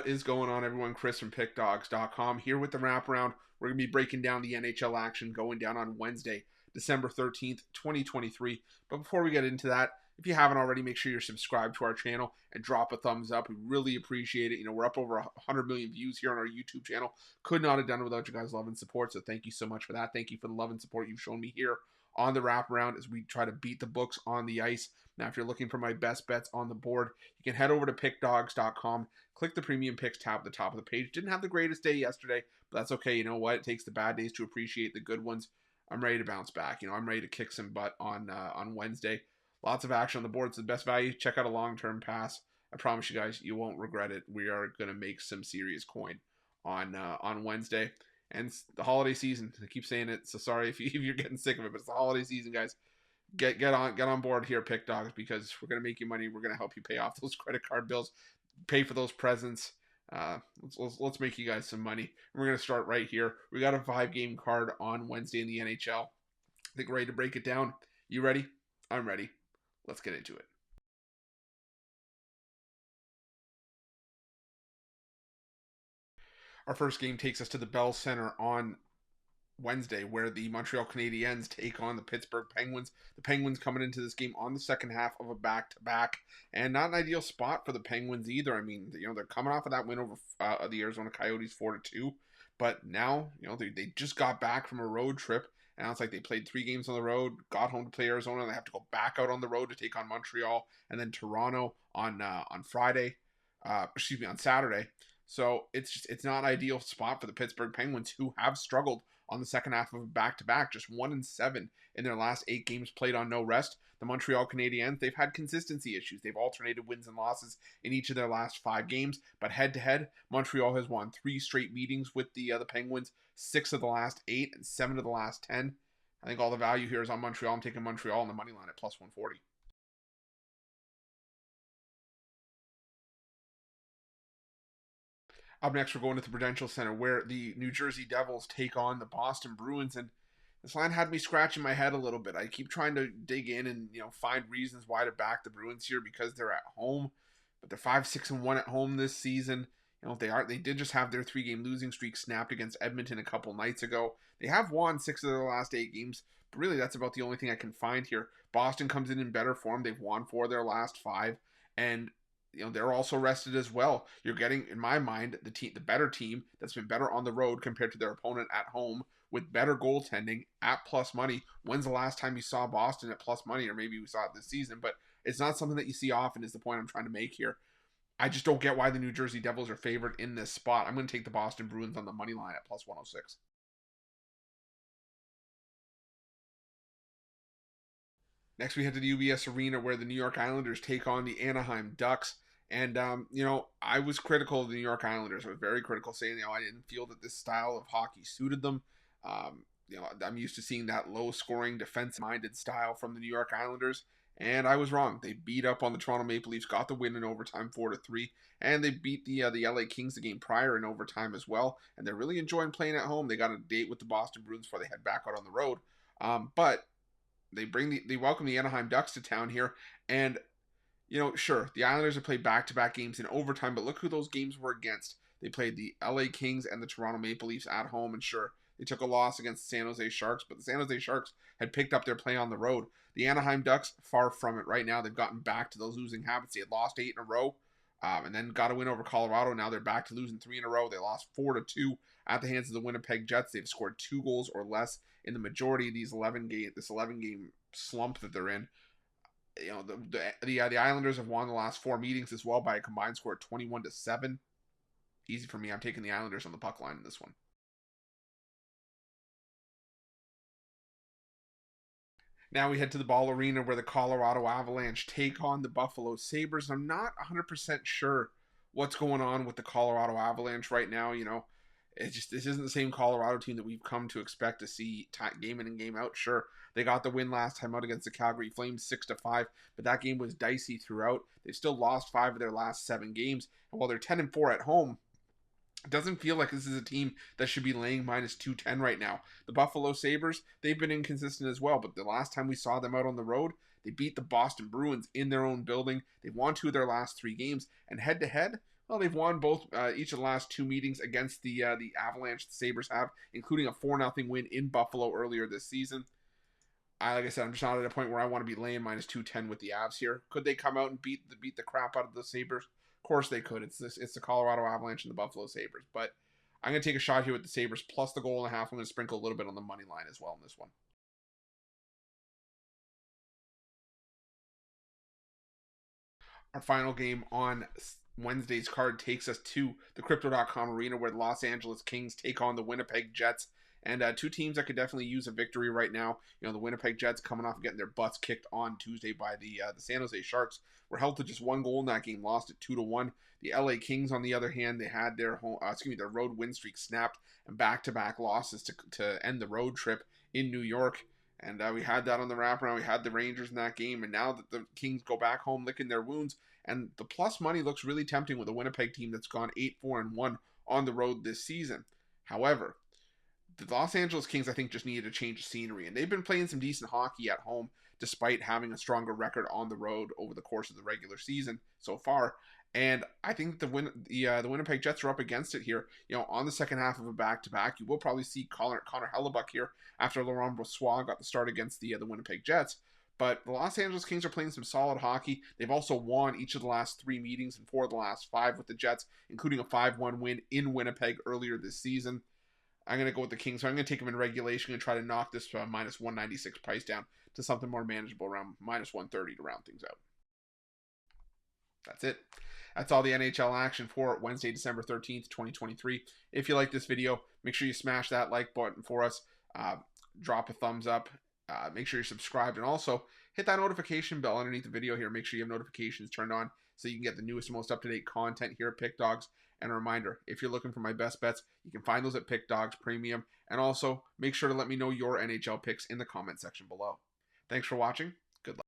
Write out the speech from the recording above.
What is going on, everyone? Chris from Pickdawgz.com here with the wraparound. We're going to be breaking down the NHL action going down on Wednesday, December 13th, 2023. But before we get into that, if you haven't already, make sure you're subscribed to our channel and drop a thumbs up. We really appreciate it. You know, we're up over 100 million views here on our YouTube channel. Could not have done it without you guys' love and support, so thank you so much for that. Thank you for the love and support you've shown me here on the wraparound as we try to beat the books on the ice. Now, if you're looking for my best bets on the board, you can head over to Pickdawgz.com, click the Premium Picks tab at the top of the page. Didn't have the greatest day yesterday, but that's okay. You know what? It takes the bad days to appreciate the good ones. I'm ready to bounce back. You know, I'm ready to kick some butt on Wednesday. Lots of action on the board. It's the best value. Check out a long-term pass. I promise you guys, you won't regret it. We are going to make some serious coin on Wednesday. And it's the holiday season. I keep saying it, so sorry if you're getting sick of it, but it's the holiday season, guys. Get on board here, Pick Dawgz, because we're gonna make you money. We're gonna help you pay off those credit card bills, pay for those presents. Let's make you guys some money. We're gonna start right here. We got a 5-game card on Wednesday in the NHL. I think we're ready to break it down. You ready? I'm ready. Let's get into it. Our first game takes us to the Bell Center on Wednesday, where the Montreal Canadiens take on the Pittsburgh Penguins. The Penguins coming into this game on the second half of a back-to-back, and not an ideal spot for the Penguins either. I mean, you know, they're coming off of that win over the Arizona Coyotes 4-2, but now, you know, they just got back from a road trip, and now it's like they played 3 games on the road, got home to play Arizona, and they have to go back out on the road to take on Montreal, and then Toronto on Saturday. So it's not an ideal spot for the Pittsburgh Penguins, who have struggled on the second half of a back-to-back, just 1-7 in their last 8 games played on no rest. The Montreal Canadiens, they've had consistency issues. They've alternated wins and losses in each of their last 5 games, but head-to-head, Montreal has won 3 straight meetings with the Penguins, 6 of the last 8 and 7 of the last 10. I think all the value here is on Montreal. I'm taking Montreal on the money line at plus 140. Up next, we're going to the Prudential Center, where the New Jersey Devils take on the Boston Bruins, and this line had me scratching my head a little bit. I keep trying to dig in and, you know, find reasons why to back the Bruins here because they're at home, but they're 5-6-1 at home this season. You know, they did just have their 3-game losing streak snapped against Edmonton a couple nights ago. They have won 6 of their last 8 games, but really that's about the only thing I can find here. Boston comes in better form. They've won 4 of their last 5, and you know, they're also rested as well. You're getting, in my mind, the better team that's been better on the road compared to their opponent at home with better goaltending at plus money. When's the last time you saw Boston at plus money? Or maybe we saw it this season, but it's not something that you see often is the point I'm trying to make here. I just don't get why the New Jersey Devils are favored in this spot. I'm going to take the Boston Bruins on the money line at plus 106. Next, we head to the UBS Arena, where the New York Islanders take on the Anaheim Ducks. And, you know, I was critical of the New York Islanders. I was very critical, saying, you know, I didn't feel that this style of hockey suited them. You know, I'm used to seeing that low-scoring, defensive-minded style from the New York Islanders. And I was wrong. They beat up on the Toronto Maple Leafs, got the win in overtime 4-3. And they beat the LA Kings the game prior in overtime as well. And they're really enjoying playing at home. They got a date with the Boston Bruins before they head back out on the road. But they welcome the Anaheim Ducks to town here, and you know, sure, the Islanders have played back-to-back games in overtime, but look who those games were against. They played the LA Kings and the Toronto Maple Leafs at home, and sure, they took a loss against the San Jose Sharks, but the San Jose Sharks had picked up their play on the road. The Anaheim Ducks, far from it right now. They've gotten back to those losing habits. They had lost 8 in a row, and then got a win over Colorado. Now they're back to losing 3 in a row. They lost 4-2 at the hands of the Winnipeg Jets. They've scored 2 goals or less in the majority of these 11-game slump that they're in. You know, the Islanders have won the last 4 meetings as well by a combined score of 21-7. Easy for me. I'm taking the Islanders on the puck line in this one. Now we head to the Ball Arena, where the Colorado Avalanche take on the Buffalo Sabres. I'm not 100% sure what's going on with the Colorado Avalanche right now. You know, this isn't the same Colorado team that we've come to expect to see game in and game out. Sure, they got the win last time out against the Calgary Flames 6-5, but that game was dicey throughout. They've still lost 5 of their last 7 games, and while they're 10-4 at home, it doesn't feel like this is a team that should be laying minus 210 right now. The Buffalo Sabres, they've been inconsistent as well, but the last time we saw them out on the road, they beat the Boston Bruins in their own building. They've won 2 of their last 3 games, and head-to-head, Well, they've won both each of the last 2 meetings against the Avalanche. The Sabres have, including a 4-0 win in Buffalo earlier this season. Like I said, I'm just not at a point where I want to be laying -210 with the Avs here. Could they come out and beat the crap out of the Sabres? Of course they could. It's the Colorado Avalanche and the Buffalo Sabres. But I'm going to take a shot here with the Sabres plus the goal and a half. I'm going to sprinkle a little bit on the money line as well in this one. Our final game on Wednesday's card takes us to the Crypto.com arena where the Los Angeles Kings take on the Winnipeg Jets. And two teams that could definitely use a victory right now. You know, the Winnipeg Jets coming off getting their butts kicked on Tuesday by the San Jose Sharks were held to just 1 goal in that game, lost it 2-1. The LA Kings, on the other hand, they had their their road win streak snapped and back-to-back losses to end the road trip in New York. And we had that on the wraparound. We had the Rangers in that game. And now that the Kings go back home licking their wounds, and the plus money looks really tempting with a Winnipeg team that's gone 8-4-1 on the road this season. However, the Los Angeles Kings, I think, just needed a change of scenery. And they've been playing some decent hockey at home, despite having a stronger record on the road over the course of the regular season so far. And I think the Winnipeg Jets are up against it here. You know, on the second half of a back-to-back, you will probably see Connor Hellebuck here after Laurent Brossoit got the start against the Winnipeg Jets. But the Los Angeles Kings are playing some solid hockey. They've also won each of the last 3 meetings and 4 of the last 5 with the Jets, including a 5-1 win in Winnipeg earlier this season. I'm going to go with the Kings. So I'm going to take them in regulation and try to knock this -196 price down to something more manageable, around -130 to round things out. That's it. That's all the NHL action for Wednesday, December 13th, 2023. If you like this video, make sure you smash that like button for us. Drop a thumbs up. Make sure you're subscribed. And also, hit that notification bell underneath the video here. Make sure you have notifications turned on so you can get the newest and most up-to-date content here at Pick Dawgz. And a reminder, if you're looking for my best bets, you can find those at Pick Dawgz Premium. And also, make sure to let me know your NHL picks in the comment section below. Thanks for watching.